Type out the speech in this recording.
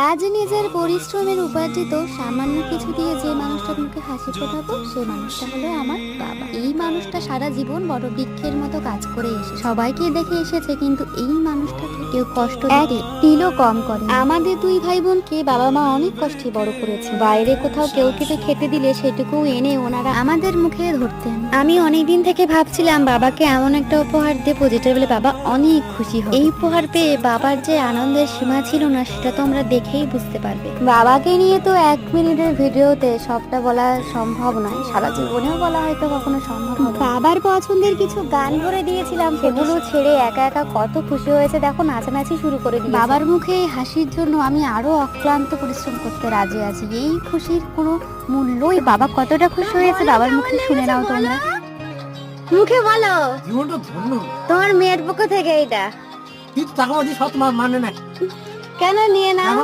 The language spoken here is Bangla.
আজ নিজের পরিশ্রমের উপার্জিত সামান্য কিছু দিয়ে যে মানুষটার মুখে হাসি ফোটাবো সেই মানুষটা হলো আমার বাবা। এই মানুষটা সারা জীবন বড় বৃক্ষের মতো কাজ করে এসে সবাইকে দেখে এসেছে, কিন্তু এই মানুষটাকে কেউ কষ্ট দিতে তিলও কম করে। আমাদের দুই ভাই বোনকে বাবা মা অনেক কষ্টে বড় করেছে। বাইরে কোথাও কেউ কিছু খেতে দিলে সেটুকু এনে ওনারা আমাদের মুখে ধরতেন। আমি অনেকদিন থেকে ভাবছিলাম বাবাকে এমন একটা উপহার দেবো যেটা বলে বাবা অনেক খুশি হবে। এই উপহার পেয়ে বাবার যে আনন্দের সীমা ছিল না সেটা তো আমরা দেখেই বুঝতে পারবে। বাবাকে নিয়ে তো 1 মিনিটের ভিডিওতে সবটা বলা সম্ভব নয়, সারা জীবনেও বলা হয়তো কখনো সম্ভব হবে। বাবার পছন্দের কিছু গান ভরে দিয়েছিলাম, সেগুলো ছেড়ে একা একা কত খুশি হয়েছে দেখো, নাচানাচি শুরু করে দিয়েছে। বাবার মুখে হাসির জন্য আমি আরো অক্লান্ত পরিশ্রম করতে রাজি আছি। এই খুশির কোনো মূল্যই, বাবা কতটা খুশি হয়েছে বাবার মুখে শুনে নাও তোমরা। মুখে বলো জীবনটা ধন্য। তোমার মেয়ের পক্ষ থেকে এটা কিন্তু টাকা পয়সা সব তোমার মানে না। কেন নিয়ে নাও।